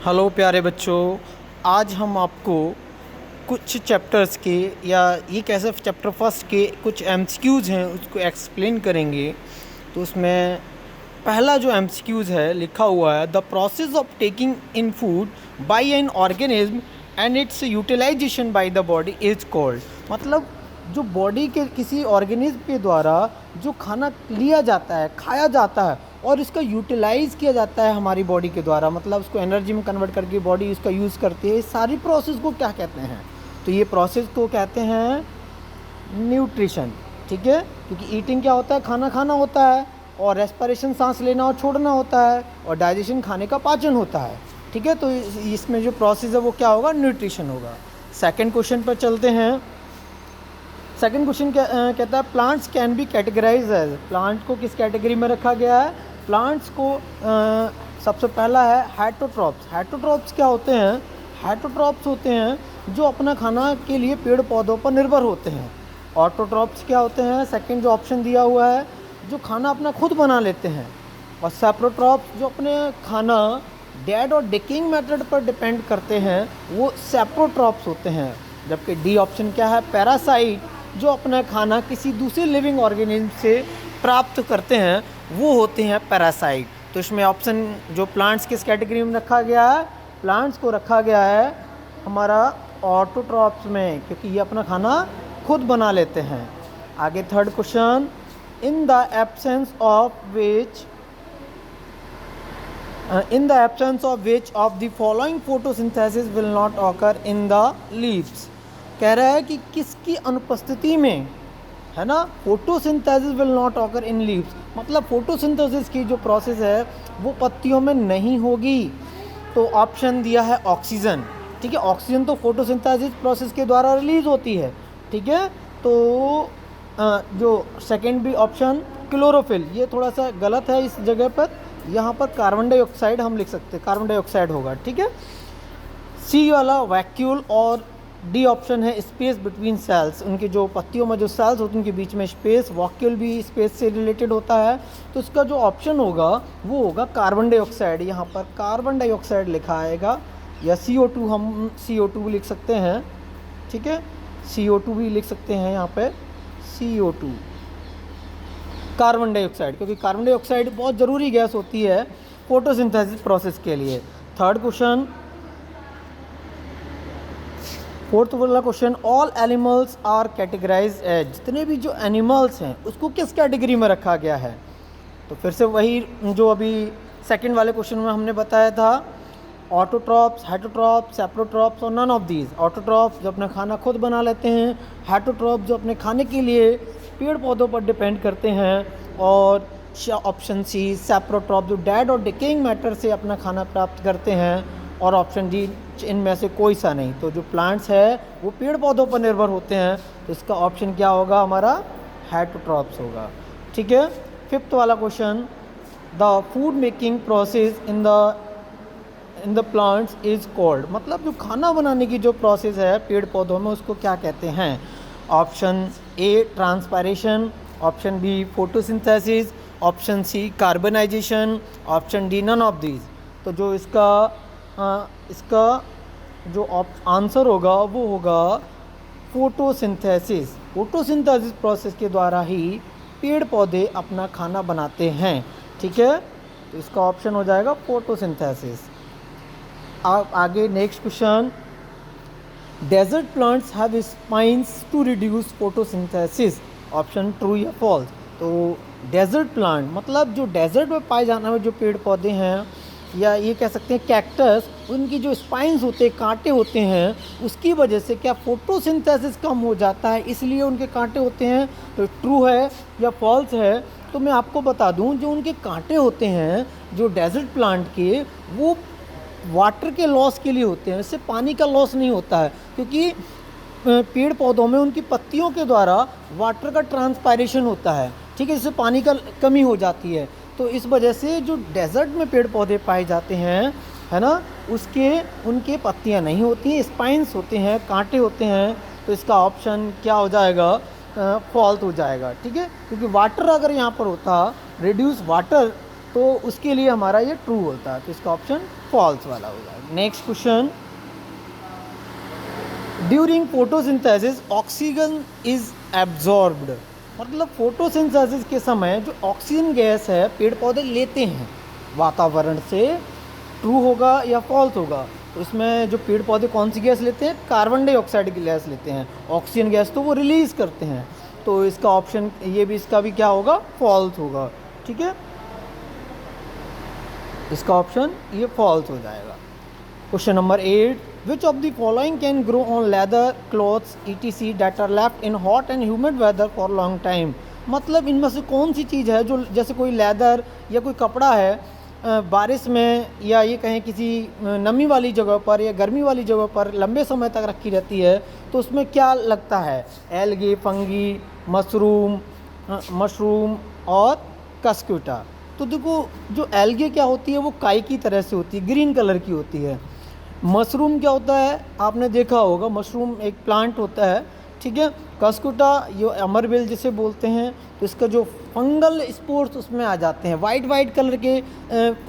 Hello प्यारे बच्चों, आज हम आपको कुछ चैप्टर्स के या ये कैसे चैप्टर फर्स्ट के कुछ एमसीक्यूज़ हैं उसको एक्सप्लेन करेंगे। तो उसमें पहला जो एमसीक्यूज़ है लिखा हुआ है, the process of taking in food by an organism and its utilization by the body is called. मतलब जो बॉडी के किसी ऑर्गेनिज्म के द्वारा जो खाना लिया जाता है, खाया जाता है और इसका यूटिलाइज़ किया जाता है हमारी बॉडी के द्वारा, मतलब उसको एनर्जी में कन्वर्ट करके बॉडी इसका यूज़ करती है, इस सारी प्रोसेस को क्या कहते हैं? तो ये प्रोसेस को कहते हैं न्यूट्रिशन। ठीक है, क्योंकि ईटिंग क्या होता है, खाना खाना होता है, और रेस्पिरेशन सांस लेना और छोड़ना होता है, और डाइजेशन खाने का पाचन होता है। ठीक है, तो इसमें जो प्रोसेस है वो क्या होगा, न्यूट्रिशन होगा। सेकंड क्वेश्चन पर चलते हैं। सेकंड क्वेश्चन कहता है plants can be categorize as. Plant को किस कैटेगरी में रखा गया है? प्लांट्स को सबसे पहला है हेटरोट्रॉप्स। हेटरोट्रॉप्स क्या होते हैं? हेटरोट्रॉप्स होते हैं जो अपना खाना के लिए पेड़ पौधों पर निर्भर होते हैं। ऑटोट्रॉप्स क्या होते हैं? सेकंड जो ऑप्शन दिया हुआ है, जो खाना अपना खुद बना लेते हैं। और सेप्रोट्रॉप्स जो अपने खाना डेड और डिकिंग मेथड पर डिपेंड करते हैं, वो सेप्रोट्रॉप्स होते हैं। जबकि डी ऑप्शन क्या है? पैरासाइट, जो अपना खाना किसी दूसरे लिविंग ऑर्गेनिज्म से प्राप्त करते हैं, वो होते हैं पैरासाइट। तो इसमें ऑप्शन जो प्लांट्स किस कैटेगरी में रखा गया है? प्लांट्स को रखा गया है हमारा ऑटोट्रॉप्स में, क्योंकि ये अपना खाना खुद बना लेते हैं। आगे third question, in the absence of which of the following photosynthesis will not occur in the leaves. कह रहा है कि किसकी अनुपस्थिति में, है ना, photosynthesis will not occur in leaves, मतलब फोटोसिंथेसिस की जो प्रोसेस है वो पत्तियों में नहीं होगी। तो ऑप्शन दिया है ऑक्सीजन। ठीक है, ऑक्सीजन तो फोटोसिंथेसिस प्रोसेस के द्वारा रिलीज होती है। ठीक है, तो जो सेकंड भी ऑप्शन क्लोरोफिल, ये थोड़ा सा गलत है इस जगह पर, यहाँ पर कार्बन डाइऑक्साइड हम लिख सकते हैं, कार्बन डाइऑक्साइड होगा। ठीक है, सी वाला वैक्यूल, और डी ऑप्शन है स्पेस बिटवीन सेल्स। उनके जो पत्तियों में जो सेल्स होते हैं उनके बीच में स्पेस, वॉक्यूल भी स्पेस से रिलेटेड होता है। तो इसका जो ऑप्शन होगा वो होगा कार्बन डाइऑक्साइड। यहाँ पर कार्बन डाइऑक्साइड लिखा आएगा, या CO2, हम CO2 भी लिख सकते हैं। ठीक है, CO2 भी लिख सकते हैं यहाँ पे, CO2 कार्बन डाइऑक्साइड, क्योंकि कार्बन डाइऑक्साइड बहुत ज़रूरी गैस होती है फोटोसिंथेसिस प्रोसेस के लिए। थर्ड क्वेश्चन, फोर्थ वाला question, all animals are categorize as. जितने भी जो एनिमल्स हैं उसको किस कैटेगरी में रखा गया है? तो फिर से वही जो अभी सेकंड वाले क्वेश्चन में हमने बताया था, ऑटोट्रॉप्स, हेटरोट्रॉप्स, सेप्रोट्रॉप्स और नन ऑफ दीज। ऑटोट्रॉप्स जो अपना खाना खुद बना लेते हैं, हेटरोट्रॉप्स जो अपने खाने के लिए पेड़ पौधों पर डिपेंड करते हैं, और ऑप्शन सी सेप्रोट्रॉप जो डेड और डिकेइंग मैटर से अपना खाना प्राप्त करते हैं, और ऑप्शन डी इनमें से कोई सा नहीं। तो जो प्लांट्स है वो पेड़ पौधों पर निर्भर होते हैं, तो इसका ऑप्शन क्या होगा हमारा? हेटरोट्रॉप्स होगा। ठीक है, फिफ्थ वाला question, the food making process in the plants is called. मतलब जो खाना बनाने की जो प्रोसेस है पेड़ पौधों में, उसको क्या कहते हैं? Option A transpiration, option B photosynthesis, option C carbonization, option D none of these. तो जो इसका जो आंसर होगा वो होगा फोटोसिंथेसिस। फोटोसिंथेसिस प्रोसेस के द्वारा ही पेड़ पौधे अपना खाना बनाते हैं। ठीक है, तो इसका ऑप्शन हो जाएगा फोटोसिंथेसिस। अब आगे next question, desert plants have spines to reduce photosynthesis. Option true या फॉल्स। तो डेजर्ट प्लांट मतलब जो डेजर्ट में पाए जाने वाले जो पेड़ पौधे हैं, या ये कह सकते हैं कैक्टस, उनकी जो स्पाइन्स होते हैं, कांटे होते हैं, उसकी वजह से क्या फोटोसिंथेसिस कम हो जाता है, इसलिए उनके कांटे होते हैं। तो ट्रू है या फॉल्स है? तो मैं आपको बता दूं, जो उनके कांटे होते हैं जो डेजर्ट प्लांट के, वो वाटर के लॉस के लिए होते हैं, इससे पानी का लॉस नहीं होता है, क्योंकि पेड़ पौधों में उनकी पत्तियों के द्वारा वाटर का ट्रांसपायरेशन होता है। ठीक है, इससे पानी का कमी हो जाती है। तो इस वजह से जो डेजर्ट में पेड़ पौधे पाए जाते हैं, है ना, उनके पत्तियां नहीं होती हैं, स्पाइन्स होते हैं, कांटे होते हैं। तो इसका ऑप्शन क्या हो जाएगा? फॉल्स हो जाएगा। ठीक है, क्योंकि वाटर अगर यहाँ पर होता, रिड्यूस वाटर, तो उसके लिए हमारा ये ट्रू होता है, तो इसका ऑप्शन फॉल्स वाला हो जाएगा। Next question, during photosynthesis oxygen is absorbed, मतलब फोटोसिंथेसिस के समय जो ऑक्सीजन गैस है पेड़ पौधे लेते हैं वातावरण से, ट्रू होगा या फॉल्स होगा? तो इसमें जो पेड़ पौधे कौन सी गैस लेते हैं? कार्बन डाइऑक्साइड की गैस लेते हैं, ऑक्सीजन गैस तो वो रिलीज़ करते हैं। तो इसका ऑप्शन ये भी, इसका भी क्या होगा? फॉल्स होगा। ठीक है, इसका ऑप्शन ये फॉल्स हो जाएगा। Question number 8, which of the following can grow on leather clothes ETC that are left in hot and humid weather for long time, मतलब इनमें से कौन सी चीज़ है जो, जैसे कोई लेदर या कोई कपड़ा है बारिश में या ये कहें किसी नमी वाली जगह पर या गर्मी वाली जगह पर लंबे समय तक रखी रहती है, तो उसमें क्या लगता है? एल्गे, फंगी, मशरूम और कस्क्यूटा। तो देखो, जो एल्गे क्या होती है वो काई की तरह से होती है, ग्रीन कलर की होती है। मशरूम क्या होता है? आपने देखा होगा, मशरूम एक प्लांट होता है। ठीक है, कस्कुटा ये अमरबेल जिसे बोलते हैं, तो इसका जो फंगल स्पोर्स उसमें आ जाते हैं, वाइट कलर के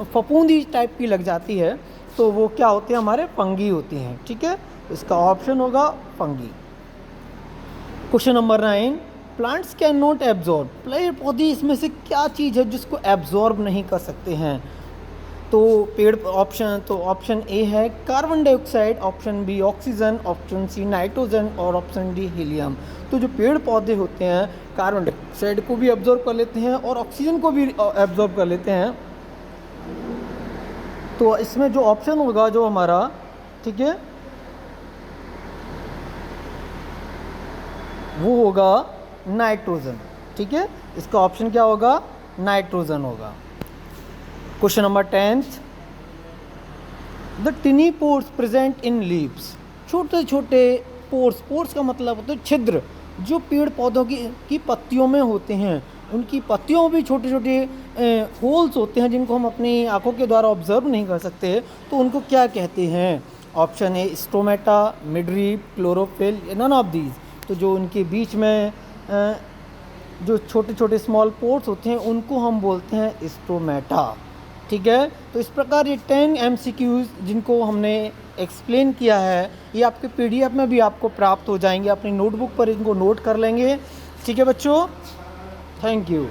फफूंदी टाइप की लग जाती है, तो वो क्या होते हैं? हमारे फंगी होती हैं। ठीक है, इसका ऑप्शन होगा fungi. Question number 9, plants can not absorb, पेड़ पौधे इसमें से क्या चीज़ है जिसको एब्जॉर्ब नहीं कर सकते हैं? तो ऑप्शन ए है carbon dioxide, option B oxygen, option C nitrogen और ऑप्शन डी हीलियम। तो जो पेड़ पौधे होते हैं कार्बन डाइऑक्साइड को भी एब्जॉर्ब कर लेते हैं और ऑक्सीजन को भी एब्जॉर्ब कर लेते हैं। तो इसमें जो ऑप्शन होगा जो हमारा, ठीक है, वो होगा नाइट्रोजन। ठीक है, इसका ऑप्शन क्या होगा? नाइट्रोजन होगा। Question number 10, the टिनी pores present in leaves, छोटे छोटे पोर्स का मतलब होता है छिद्र, जो पेड़ पौधों की पत्तियों में होते हैं, उनकी पत्तियों में भी छोटे छोटे होल्स होते हैं जिनको हम अपनी आंखों के द्वारा ऑब्जर्व नहीं कर सकते, तो उनको क्या कहते हैं? Option A stomata, midrib, chlorophyll, none of these. तो जो उनके बीच में जो छोटे छोटे स्मॉल पोर्स होते हैं उनको हम बोलते हैं स्टोमेटा। ठीक है, तो इस प्रकार ये 10 MCQs जिनको हमने एक्सप्लेन किया है, ये आपके PDF में भी आपको प्राप्त हो जाएंगे, अपनी नोटबुक पर इनको नोट कर लेंगे। ठीक है बच्चों, थैंक यू।